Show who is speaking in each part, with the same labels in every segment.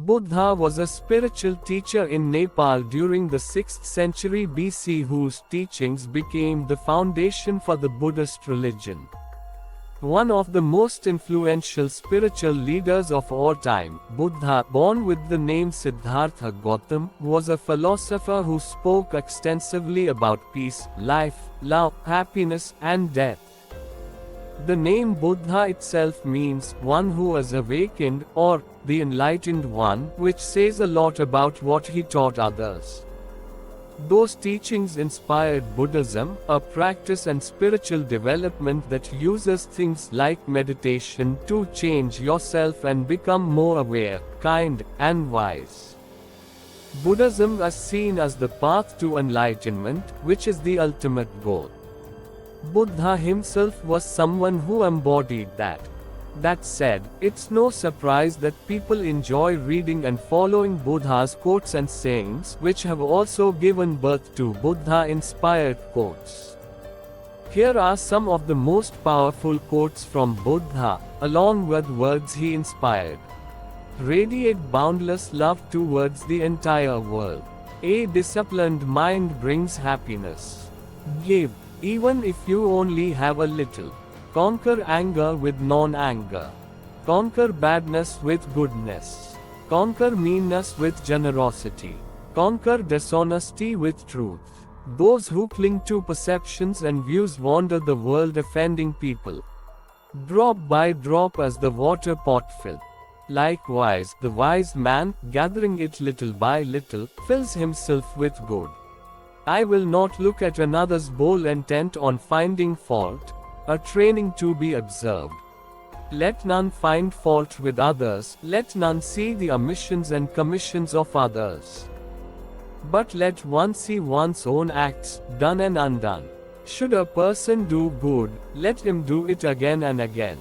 Speaker 1: Buddha was a spiritual teacher in Nepal during the 6th century BC whose teachings became the foundation for the Buddhist religion. One of the most influential spiritual leaders of all time, Buddha, born with the name Siddhartha Gautama, was a philosopher who spoke extensively about peace, life, love, happiness, and death. The name Buddha itself means one who has awakened, or the enlightened one, which says a lot about what he taught others. Those teachings inspired Buddhism, a practice and spiritual development that uses things like meditation to change yourself and become more aware, kind, and wise. Buddhism is seen as the path to enlightenment, which is the ultimate goal. Buddha himself was someone who embodied that. That said, it's no surprise that people enjoy reading and following Buddha's quotes and sayings, which have also given birth to Buddha-inspired quotes. Here are some of the most powerful quotes from Buddha, along with words he inspired. Radiate boundless love towards the entire world. A disciplined mind brings happiness. Give, even if you only have a little. Conquer anger with non-anger. Conquer badness with goodness. Conquer meanness with generosity. Conquer dishonesty with truth. Those who cling to perceptions and views wander the world offending people. Drop by drop as the water pot fills. Likewise, the wise man, gathering it little by little, fills himself with good. I will not look at another's bowl intent on finding fault, a training to be observed. Let none find fault with others, let none see the omissions and commissions of others. But let one see one's own acts, done and undone. Should a person do good, let him do it again and again.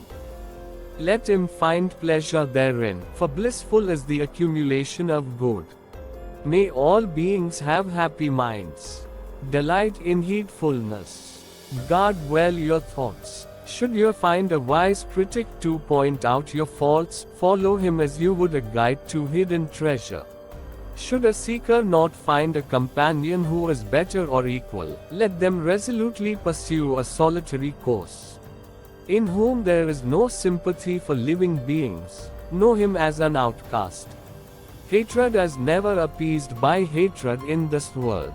Speaker 1: Let him find pleasure therein, for blissful is the accumulation of good. May all beings have happy minds. Delight in heedfulness. Guard well your thoughts. Should you find a wise critic to point out your faults, follow him as you would a guide to hidden treasure. Should a seeker not find a companion who is better or equal, let them resolutely pursue a solitary course. In whom there is no sympathy for living beings, know him as an outcast. Hatred is never appeased by hatred in this world.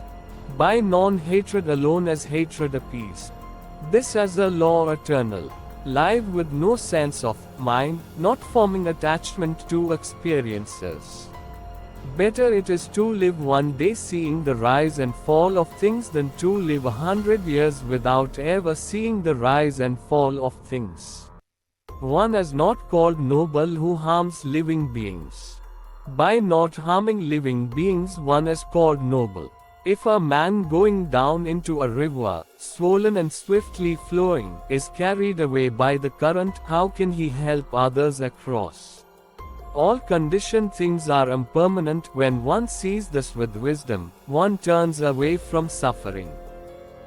Speaker 1: By non-hatred alone is hatred appeased. This is a law eternal. Live with no sense of mind, not forming attachment to experiences. Better it is to live one day seeing the rise and fall of things than to live 100 years without ever seeing the rise and fall of things. One is not called noble who harms living beings. By not harming living beings one is called noble. If a man going down into a river, swollen and swiftly flowing, is carried away by the current, how can he help others across? All conditioned things are impermanent. When one sees this with wisdom, one turns away from suffering.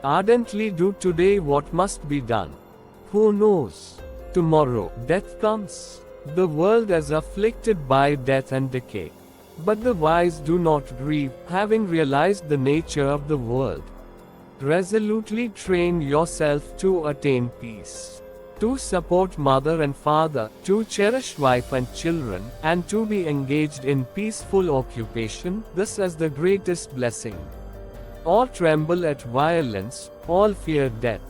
Speaker 1: Ardently do today what must be done. Who knows? Tomorrow, death comes. The world is afflicted by death and decay. But the wise do not grieve, having realized the nature of the world. Resolutely train yourself to attain peace. To support mother and father, to cherish wife and children, and to be engaged in peaceful occupation, this is the greatest blessing. All tremble at violence, all fear death.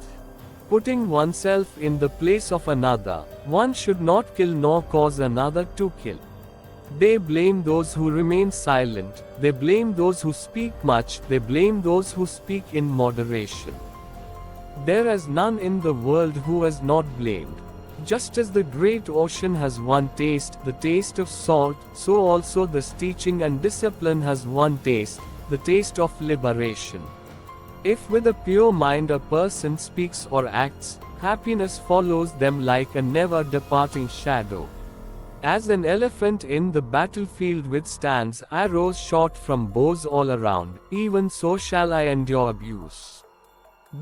Speaker 1: Putting oneself in the place of another, one should not kill nor cause another to kill. They blame those who remain silent, they blame those who speak much, they blame those who speak in moderation. There is none in the world who is not blamed. Just as the great ocean has one taste, the taste of salt, so also this teaching and discipline has one taste, the taste of liberation. If with a pure mind a person speaks or acts, happiness follows them like a never-departing shadow. As an elephant in the battlefield withstands arrows shot from bows all around, even so shall I endure abuse.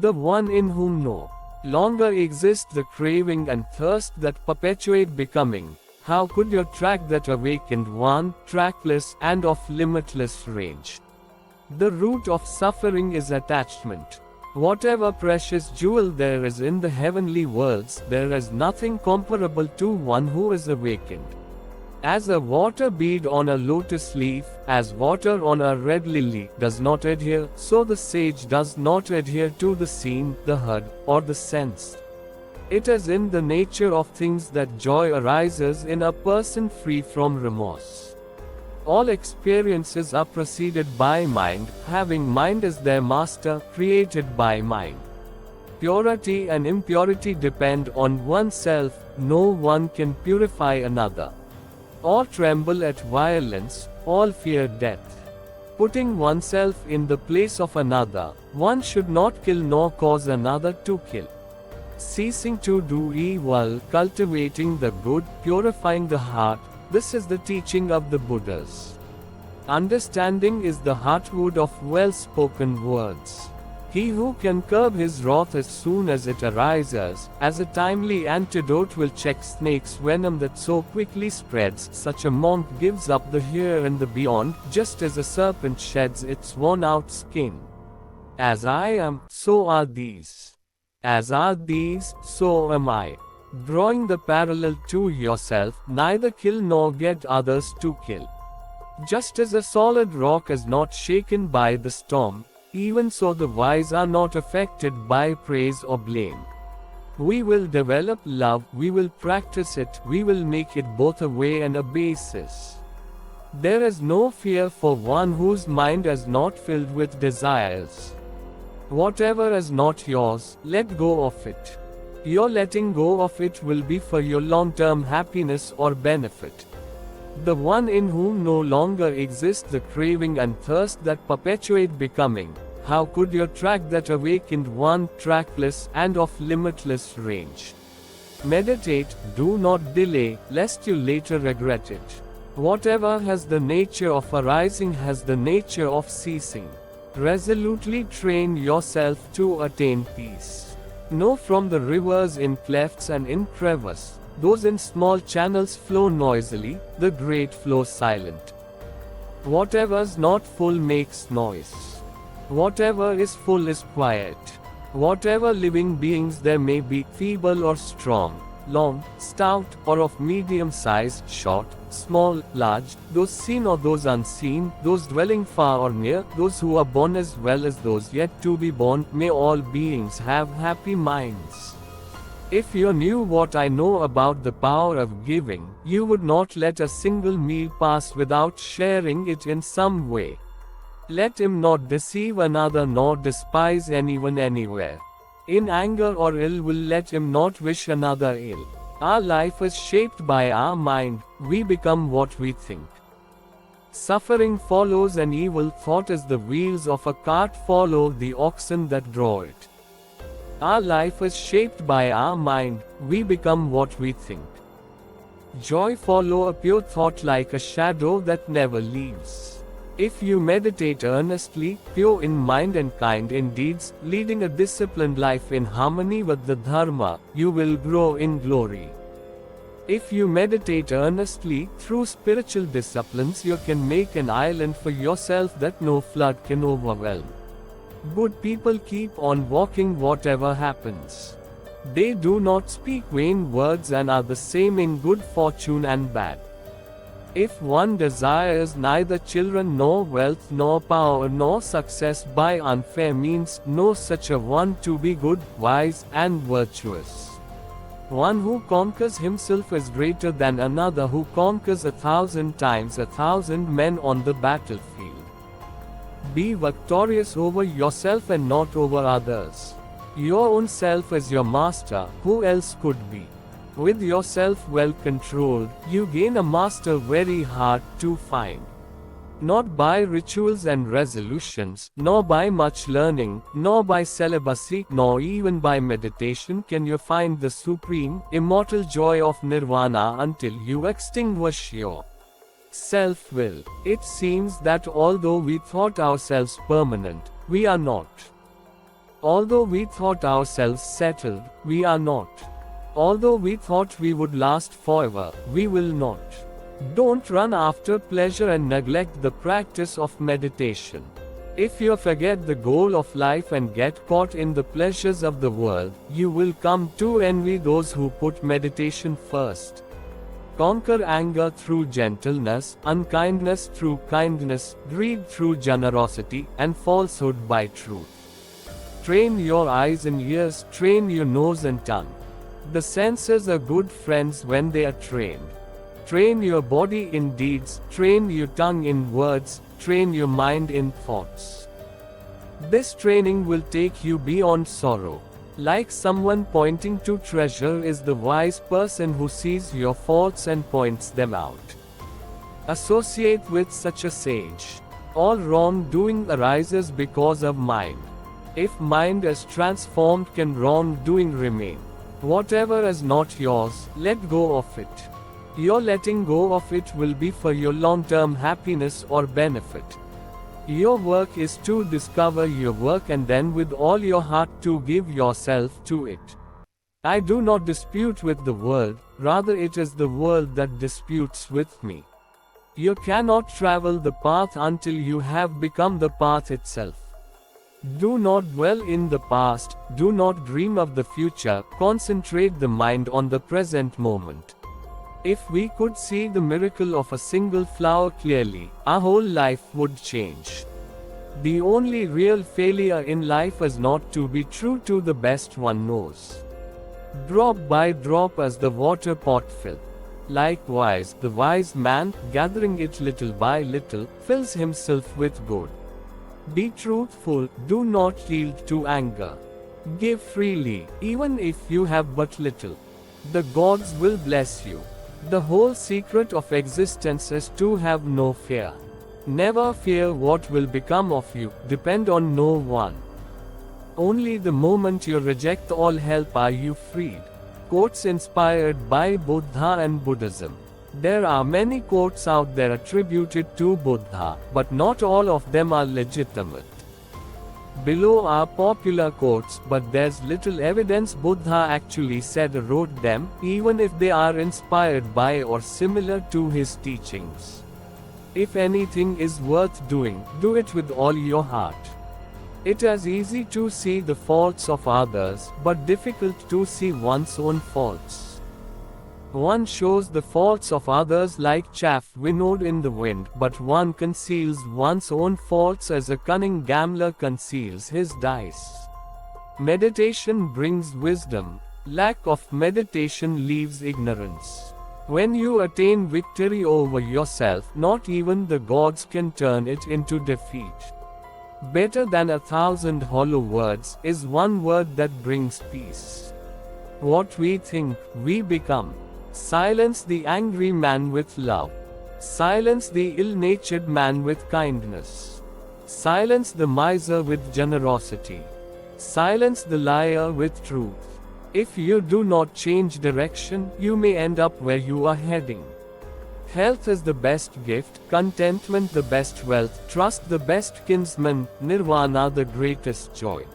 Speaker 1: The one in whom no longer exists the craving and thirst that perpetuate becoming, How could you track that awakened one, trackless and of limitless range? The root of suffering is attachment. Whatever precious jewel there is in the heavenly worlds, there is nothing comparable to one who is awakened. As a water bead on a lotus leaf, as water on a red lily does not adhere, so the sage does not adhere to the seen, the heard, or the sensed. It is in the nature of things that joy arises in a person free from remorse. All experiences are preceded by mind, having mind as their master, created by mind. Purity and impurity depend on oneself, no one can purify another. All tremble at violence, all fear death. Putting oneself in the place of another, one should not kill nor cause another to kill. Ceasing to do evil, cultivating the good, purifying the heart, this is the teaching of the Buddhas. Understanding is the heartwood of well-spoken words. He who can curb his wrath as soon as it arises, as a timely antidote will check snake's venom that so quickly spreads, such a monk gives up the here and the beyond, just as a serpent sheds its worn-out skin. As I am, so are these. As are these, so am I. Drawing the parallel to yourself, neither kill nor get others to kill. Just as a solid rock is not shaken by the storm, even so the wise are not affected by praise or blame. We will develop love, we will practice it, we will make it both a way and a basis. There is no fear for one whose mind is not filled with desires. Whatever is not yours, let go of it. Your letting go of it will be for your long-term happiness or benefit. The one in whom no longer exists the craving and thirst that perpetuate becoming, how could you track that awakened one, trackless and of limitless range? Meditate, do not delay, lest you later regret it. Whatever has the nature of arising has the nature of ceasing. Resolutely train yourself to attain peace. Know from the rivers in clefts and in crevices, those in small channels flow noisily, the great flow silent. Whatever's not full makes noise. Whatever is full is quiet. Whatever living beings there may be, feeble or strong, long, stout, or of medium size, short, small, large, those seen or those unseen, those dwelling far or near, those who are born as well as those yet to be born, may all beings have happy minds. If you knew what I know about the power of giving, you would not let a single meal pass without sharing it in some way. Let him not deceive another nor despise anyone anywhere. In anger or ill will let him not wish another ill. Our life is shaped by our mind, we become what we think. Suffering follows an evil thought as the wheels of a cart follow the oxen that draw it. Our life is shaped by our mind, we become what we think. Joy follow a pure thought like a shadow that never leaves. If you meditate earnestly, pure in mind and kind in deeds, leading a disciplined life in harmony with the Dharma, you will grow in glory. If you meditate earnestly, through spiritual disciplines you can make an island for yourself that no flood can overwhelm. Good people keep on walking whatever happens. They do not speak vain words and are the same in good fortune and bad. If one desires neither children nor wealth nor power nor success by unfair means, know such a one to be good, wise, and virtuous. One who conquers himself is greater than another who conquers 1,000 times 1,000 men on the battlefield. Be victorious over yourself and not over others. Your own self is your master, who else could be? With yourself well controlled, you gain a master very hard to find. Not by rituals and resolutions, nor by much learning, nor by celibacy, nor even by meditation can you find the supreme, immortal joy of nirvana until you extinguish your self-will. It seems that although we thought ourselves permanent, we are not. Although we thought ourselves settled, we are not. Although we thought we would last forever, we will not. Don't run after pleasure and neglect the practice of meditation. If you forget the goal of life and get caught in the pleasures of the world, you will come to envy those who put meditation first. Conquer anger through gentleness, unkindness through kindness, greed through generosity, and falsehood by truth. Train your eyes and ears, train your nose and tongue. The senses are good friends when they are trained. Train your body in deeds, train your tongue in words, train your mind in thoughts. This training will take you beyond sorrow. Like someone pointing to treasure is the wise person who sees your faults and points them out. Associate with such a sage. All wrongdoing arises because of mind. If mind is transformed, can wrongdoing remain? Whatever is not yours, let go of it. Your letting go of it will be for your long-term happiness or benefit. Your work is to discover your work and then with all your heart to give yourself to it. I do not dispute with the world, rather it is the world that disputes with me. You cannot travel the path until you have become the path itself. Do not dwell in the past, do not dream of the future, concentrate the mind on the present moment. If we could see the miracle of a single flower clearly, our whole life would change. The only real failure in life is not to be true to the best one knows. Drop by drop as the water pot fills. Likewise, the wise man, gathering it little by little, fills himself with good. Be truthful, do not yield to anger. Give freely, even if you have but little. The gods will bless you. The whole secret of existence is to have no fear. Never fear what will become of you, depend on no one. Only the moment you reject all help are you freed. Quotes inspired by Buddha and Buddhism. There are many quotes out there attributed to Buddha, but not all of them are legitimate. Below are popular quotes, but there's little evidence Buddha actually said or wrote them, even if they are inspired by or similar to his teachings. If anything is worth doing, do it with all your heart. It is easy to see the faults of others, but difficult to see one's own faults. One shows the faults of others like chaff winnowed in the wind, but one conceals one's own faults as a cunning gambler conceals his dice. Meditation brings wisdom. Lack of meditation leaves ignorance. When you attain victory over yourself, not even the gods can turn it into defeat. Better than 1,000 hollow words is one word that brings peace. What we think, we become. Silence the angry man with love. Silence the ill-natured man with kindness. Silence the miser with generosity. Silence the liar with truth. If you do not change direction, you may end up where you are heading. Health is the best gift, contentment the best wealth, trust the best kinsman, nirvana the greatest joy.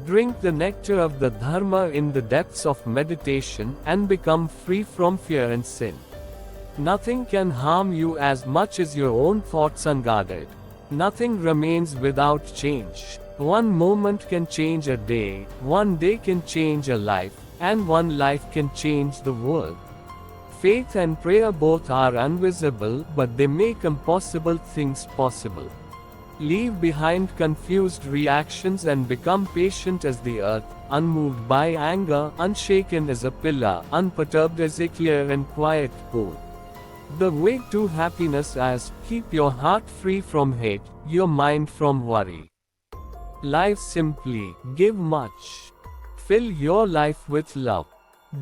Speaker 1: Drink the nectar of the Dharma in the depths of meditation and become free from fear and sin. Nothing can harm you as much as your own thoughts unguarded. Nothing remains without change. One moment can change a day, one day can change a life, and one life can change the world. Faith and prayer both are invisible, but they make impossible things possible. Leave behind confused reactions and become patient as the earth, unmoved by anger, unshaken as a pillar, unperturbed as a clear and quiet pool. The way to happiness is, keep your heart free from hate, your mind from worry. Live simply, give much. Fill your life with love.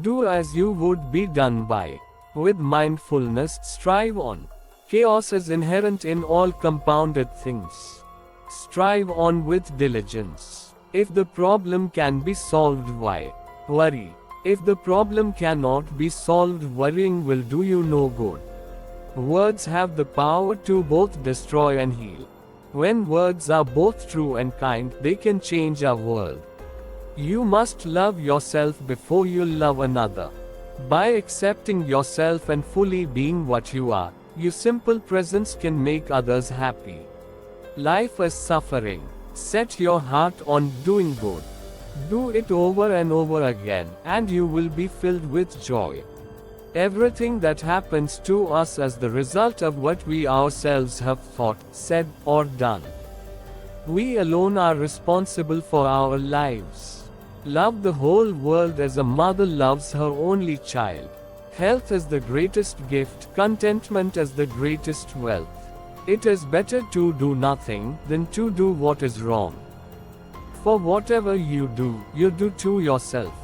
Speaker 1: Do as you would be done by. With mindfulness, strive on. Chaos is inherent in all compounded things. Strive on with diligence. If the problem can be solved, why worry? If the problem cannot be solved, worrying will do you no good. Words have the power to both destroy and heal. When words are both true and kind, they can change our world. You must love yourself before you love another. By accepting yourself and fully being what you are, your simple presence can make others happy. Life is suffering. Set your heart on doing good. Do it over and over again, and you will be filled with joy. Everything that happens to us is the result of what we ourselves have thought, said, or done. We alone are responsible for our lives. Love the whole world as a mother loves her only child. Health is the greatest gift, contentment is the greatest wealth. It is better to do nothing than to do what is wrong. For whatever you do to yourself.